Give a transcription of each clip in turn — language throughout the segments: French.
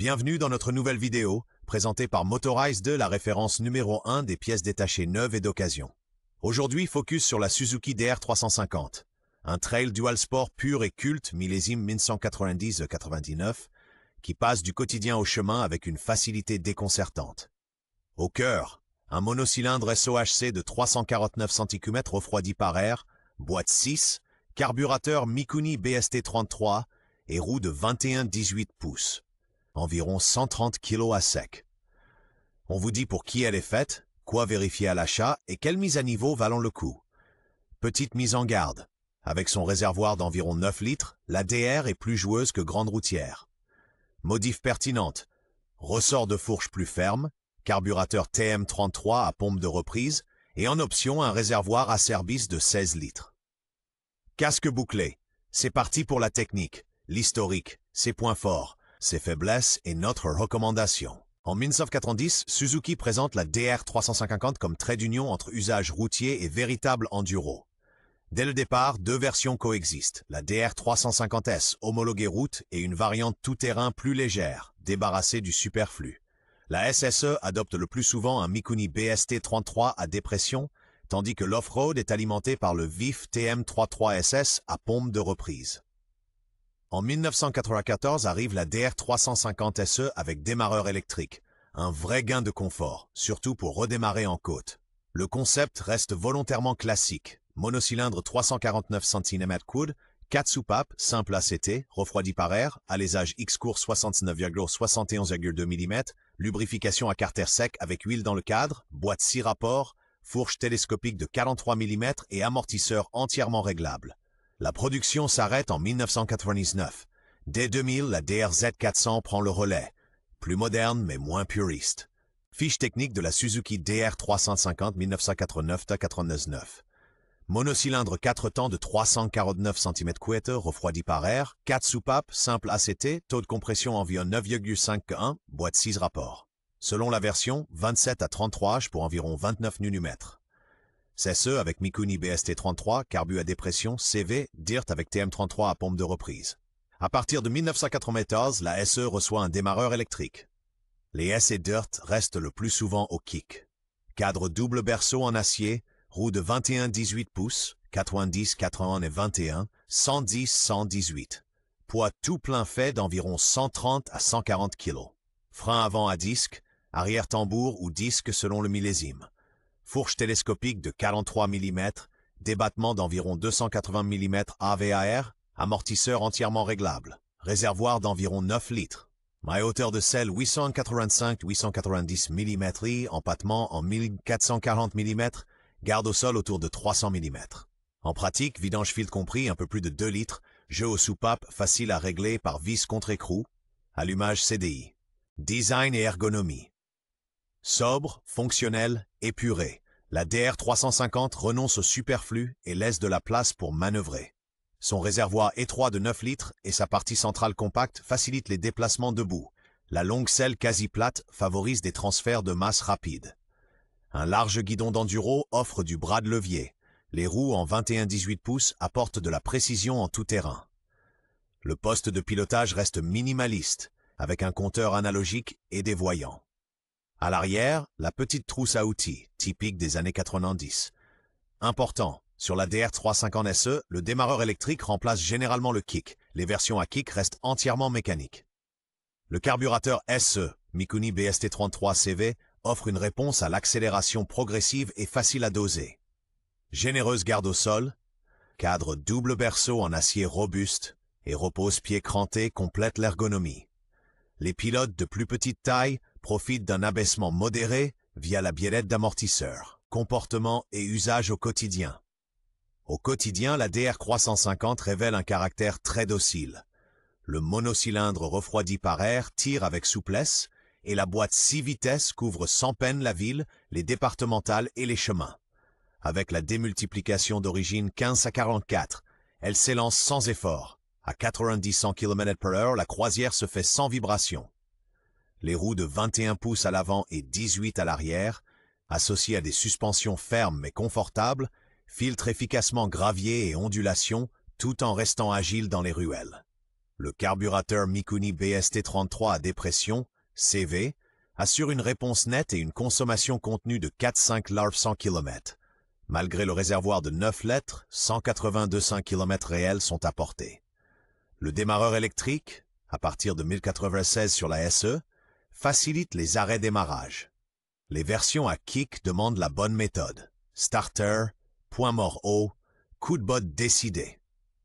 Bienvenue dans notre nouvelle vidéo, présentée par Motorize 2, la référence numéro 1 des pièces détachées neuves et d'occasion. Aujourd'hui, focus sur la Suzuki DR350, un trail dual sport pur et culte millésime 1990-99, qui passe du quotidien au chemin avec une facilité déconcertante. Au cœur, un monocylindre SOHC de 349 cm refroidi par air, boîte 6, carburateur Mikuni BST33 et roue de 21-18 pouces. Environ 130 kg à sec. On vous dit pour qui elle est faite, quoi vérifier à l'achat et quelle mise à niveau valant le coup. Petite mise en garde. Avec son réservoir d'environ 9 litres, la DR est plus joueuse que grande routière. Modif pertinente. Ressort de fourche plus ferme, carburateur TM33 à pompe de reprise et en option un réservoir à service de 16 litres. Casque bouclé. C'est parti pour la technique, l'historique, ses points forts, ses faiblesses et notre recommandation. En 1990, Suzuki présente la DR350 comme trait d'union entre usage routier et véritable enduro. Dès le départ, deux versions coexistent, la DR350S homologuée route et une variante tout-terrain plus légère, débarrassée du superflu. La SSE adopte le plus souvent un Mikuni BST33 à dépression, tandis que l'off-road est alimenté par le vif TM33SS à pompe de reprise. En 1994 arrive la DR350 SE avec démarreur électrique, un vrai gain de confort, surtout pour redémarrer en côte. Le concept reste volontairement classique, monocylindre 349 cm3, 4 soupapes, simple ACT, refroidi par air, alésage X-Course 69,71,2 mm, lubrification à carter sec avec huile dans le cadre, boîte 6 rapports, fourche télescopique de 43 mm et amortisseur entièrement réglable. La production s'arrête en 1999. Dès 2000, la DRZ400 prend le relais. Plus moderne mais moins puriste. Fiche technique de la Suzuki DR350 1989-99. Monocylindre 4 temps de 349 cm3 refroidi par air, 4 soupapes, simple ACT, taux de compression environ 9,5 boîte 6 rapports. Selon la version, 27 à 33 H pour environ 29 Nm. SE avec Mikuni BST33, carbu à dépression, CV, DIRT avec TM33 à pompe de reprise. À partir de 1994, la SE reçoit un démarreur électrique. Les S et DIRT restent le plus souvent au kick. Cadre double berceau en acier, roue de 21-18 pouces, 90-81 et 21, 110-118. Poids tout plein fait d'environ 130 à 140 kg. Frein avant à disque, arrière tambour ou disque selon le millésime. Fourche télescopique de 43 mm, débattement d'environ 280 mm AVAR, amortisseur entièrement réglable, réservoir d'environ 9 litres. Ma hauteur de selle 885-890 mm, empattement en 1440 mm, garde au sol autour de 300 mm. En pratique, vidange fil compris, un peu plus de 2 litres, jeu aux soupapes facile à régler par vis contre-écrou, allumage CDI. Design et ergonomie. Sobre, fonctionnel, épuré. La DR350 renonce au superflu et laisse de la place pour manœuvrer. Son réservoir étroit de 9 litres et sa partie centrale compacte facilitent les déplacements debout. La longue selle quasi plate favorise des transferts de masse rapides. Un large guidon d'enduro offre du bras de levier. Les roues en 21-18 pouces apportent de la précision en tout terrain. Le poste de pilotage reste minimaliste, avec un compteur analogique et des voyants. À l'arrière, la petite trousse à outils, typique des années 90. Important, sur la DR350 SE, le démarreur électrique remplace généralement le kick. Les versions à kick restent entièrement mécaniques. Le carburateur SE, Mikuni BST33 CV, offre une réponse à l'accélération progressive et facile à doser. Généreuse garde au sol, cadre double berceau en acier robuste et repose-pied cranté complète l'ergonomie. Les pilotes de plus petite taille profitent d'un abaissement modéré via la biellette d'amortisseur, comportement et usage au quotidien. Au quotidien, la DR350 révèle un caractère très docile. Le monocylindre refroidi par air tire avec souplesse et la boîte 6 vitesses couvre sans peine la ville, les départementales et les chemins. Avec la démultiplication d'origine 15 à 44, elle s'élance sans effort. À 90-100 km/h, la croisière se fait sans vibration. Les roues de 21 pouces à l'avant et 18 à l'arrière, associées à des suspensions fermes mais confortables, filtrent efficacement gravier et ondulation tout en restant agile dans les ruelles. Le carburateur Mikuni BST33 à dépression, CV, assure une réponse nette et une consommation contenue de 4,5 larves 100 km. Malgré le réservoir de 9 litres, 182 km réels sont apportés. Le démarreur électrique, à partir de 1096 sur la SE, facilite les arrêts démarrage. Les versions à kick demandent la bonne méthode. Starter, point mort haut, coup de botte décidé.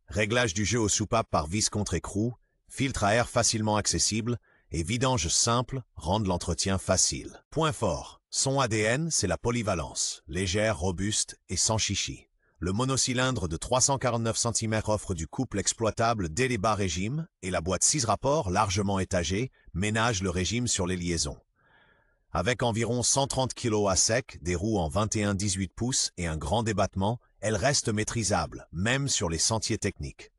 Réglage du jeu aux soupapes par vis contre écrou, filtre à air facilement accessible et vidange simple rendent l'entretien facile. Point fort. Son ADN, c'est la polyvalence, légère, robuste et sans chichi. Le monocylindre de 349 cm offre du couple exploitable dès les bas régimes et la boîte 6 rapports largement étagée ménage le régime sur les liaisons. Avec environ 130 kg à sec, des roues en 21-18 pouces et un grand débattement, elle reste maîtrisable, même sur les sentiers techniques.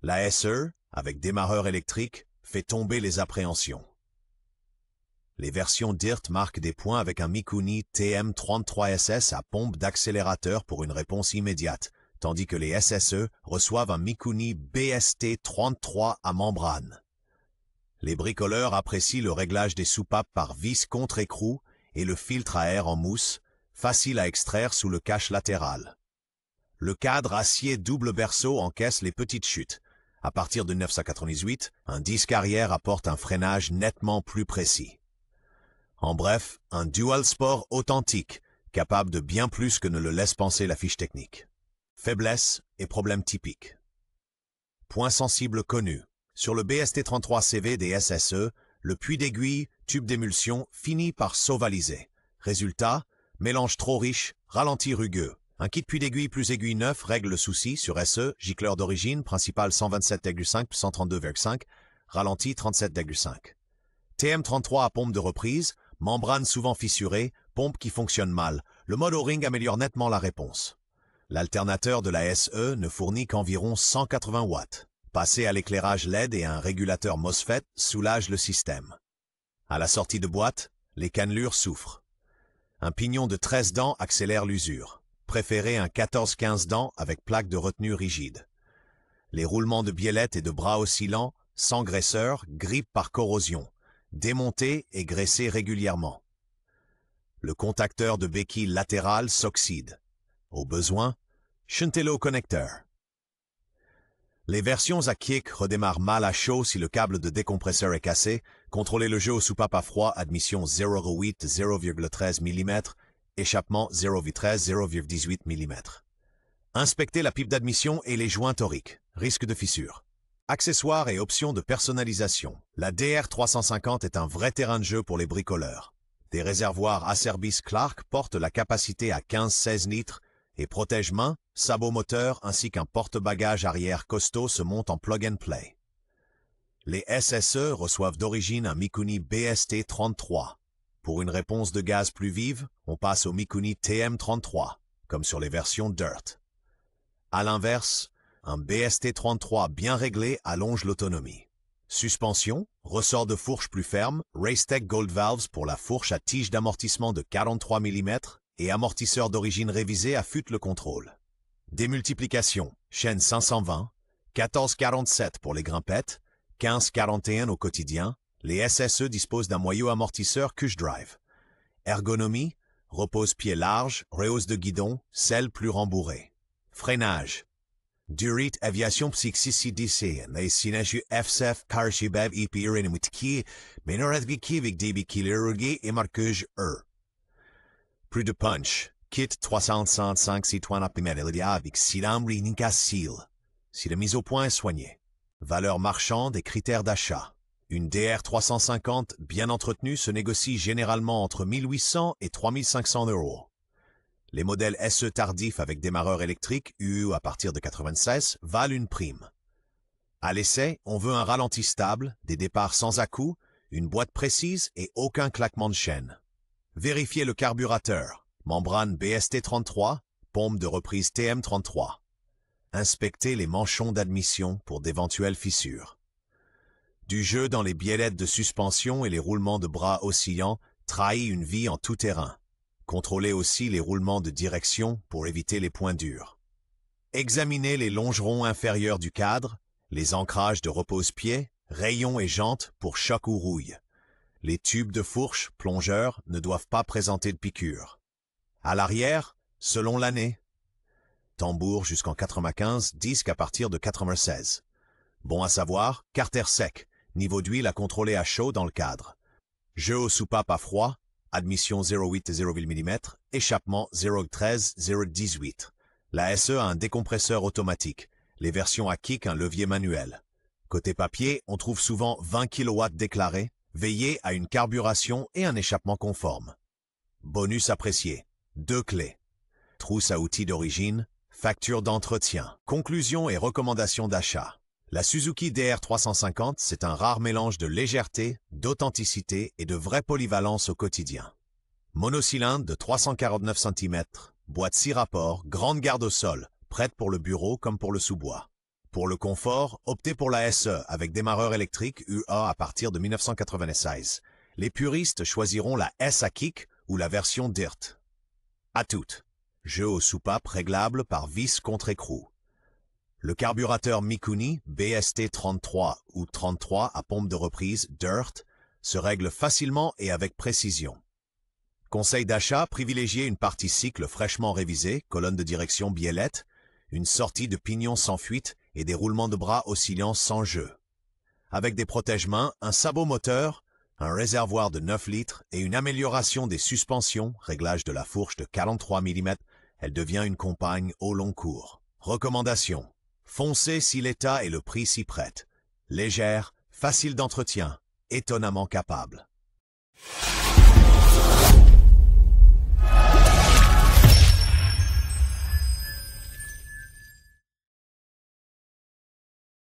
La SE, avec démarreur électrique, fait tomber les appréhensions. Les versions DIRT marquent des points avec un Mikuni TM33SS à pompe d'accélérateur pour une réponse immédiate, tandis que les SSE reçoivent un Mikuni BST33 à membrane. Les bricoleurs apprécient le réglage des soupapes par vis contre écrou et le filtre à air en mousse, facile à extraire sous le cache latéral. Le cadre acier double berceau encaisse les petites chutes. À partir de 998, un disque arrière apporte un freinage nettement plus précis. En bref, un dual sport authentique, capable de bien plus que ne le laisse penser la fiche technique. Faiblesses et problèmes typiques. Points sensibles connus. Sur le BST33CV des SSE, le puits d'aiguille, tube d'émulsion, finit par s'ovaliser. Résultat, mélange trop riche, ralenti rugueux. Un kit puits d'aiguille plus aiguille neuf règle le souci sur SE, gicleur d'origine, principal 127,5 132,5, ralenti 37,5. TM33 à pompe de reprise, membrane souvent fissurée, pompe qui fonctionne mal. Le mode O-ring améliore nettement la réponse. L'alternateur de la SE ne fournit qu'environ 180 watts. Passer à l'éclairage LED et à un régulateur MOSFET soulage le système. À la sortie de boîte, les cannelures souffrent. Un pignon de 13 dents accélère l'usure. Préférez un 14-15 dents avec plaque de retenue rigide. Les roulements de biellette et de bras oscillants, sans graisseur, grippent par corrosion. Démontés et graissés régulièrement. Le contacteur de béquille latérale s'oxyde. Au besoin, shuntez-le au connecteur. Les versions à kick redémarrent mal à chaud si le câble de décompresseur est cassé. Contrôlez le jeu aux soupapes à froid, admission 0,8 0,13 mm, échappement 0,13 0,18 mm. Inspectez la pipe d'admission et les joints toriques. Risque de fissure. Accessoires et options de personnalisation. La DR350 est un vrai terrain de jeu pour les bricoleurs. Des réservoirs Acerbis Clark portent la capacité à 15-16 litres et protège-mains, sabots moteurs ainsi qu'un porte-bagages arrière costaud se montent en plug-and-play. Les SSE reçoivent d'origine un Mikuni BST33. Pour une réponse de gaz plus vive, on passe au Mikuni TM33, comme sur les versions DIRT. À l'inverse, un BST33 bien réglé allonge l'autonomie. Suspension, ressort de fourche plus ferme, Racetech Gold Valves pour la fourche à tige d'amortissement de 43 mm et amortisseur d'origine révisé affûte le contrôle. Démultiplication, chaîne 520, 1447 pour les grimpettes, 1541 au quotidien, les SSE disposent d'un moyeu amortisseur Cush Drive. Ergonomie, repose-pied large, rehausse de guidon, selle plus rembourrée. Freinage. Durit aviation psychicdc, les sinaju FSF Karshibev EPRNMTK, Menoradviki avec débit kilurgi et marquage E. Plus de punch. Kit 365 citoyen optimédia avec Silam Rininka Seal. Si la mise au point est soignée. Valeur marchande et critères d'achat. Une DR350 bien entretenue se négocie généralement entre 1800 et 3500 €. Les modèles SE tardifs avec démarreur électrique UU à partir de 96 valent une prime. À l'essai, on veut un ralenti stable, des départs sans à-coups, une boîte précise et aucun claquement de chaîne. Vérifiez le carburateur, membrane BST33, pompe de reprise TM33. Inspectez les manchons d'admission pour d'éventuelles fissures. Du jeu dans les biellettes de suspension et les roulements de bras oscillants trahit une vie en tout terrain. Contrôlez aussi les roulements de direction pour éviter les points durs. Examinez les longerons inférieurs du cadre, Les ancrages de repose-pied, rayons et jantes pour choc ou rouille. Les tubes de fourche, plongeurs, ne doivent pas présenter de piqûre. À l'arrière, selon l'année. Tambour jusqu'en 95, disque à partir de 96. Bon à savoir, carter sec, niveau d'huile à contrôler à chaud dans le cadre. Jeu aux soupapes à froid, admission 0,8 et 0,8 mm, échappement 0,13, 0,18. La SE a un décompresseur automatique, les versions à kick un levier manuel. Côté papier, on trouve souvent 20 kW déclarés, veillez à une carburation et un échappement conforme. Bonus apprécié, 2 clés. Trousse à outils d'origine, facture d'entretien, conclusion et recommandations d'achat. La Suzuki DR350, c'est un rare mélange de légèreté, d'authenticité et de vraie polyvalence au quotidien. Monocylindre de 349 cm, boîte 6 rapports, grande garde au sol, prête pour le bureau comme pour le sous-bois. Pour le confort, optez pour la SE avec démarreur électrique UA à partir de 1996. Les puristes choisiront la S à kick ou la version DIRT. À toutes. Jeu aux soupapes réglable par vis contre-écrou. Le carburateur Mikuni BST33 ou 33 à pompe de reprise DIRT se règle facilement et avec précision. Conseil d'achat, privilégiez une partie cycle fraîchement révisée, colonne de direction biellette, une sortie de pignon sans fuite et des roulements de bras oscillant sans jeu. Avec des protège-mains, un sabot moteur, un réservoir de 9 litres et une amélioration des suspensions, réglage de la fourche de 43 mm, elle devient une compagne au long cours. Recommandation. Foncez si l'état et le prix s'y prêtent. Légère, facile d'entretien, étonnamment capable.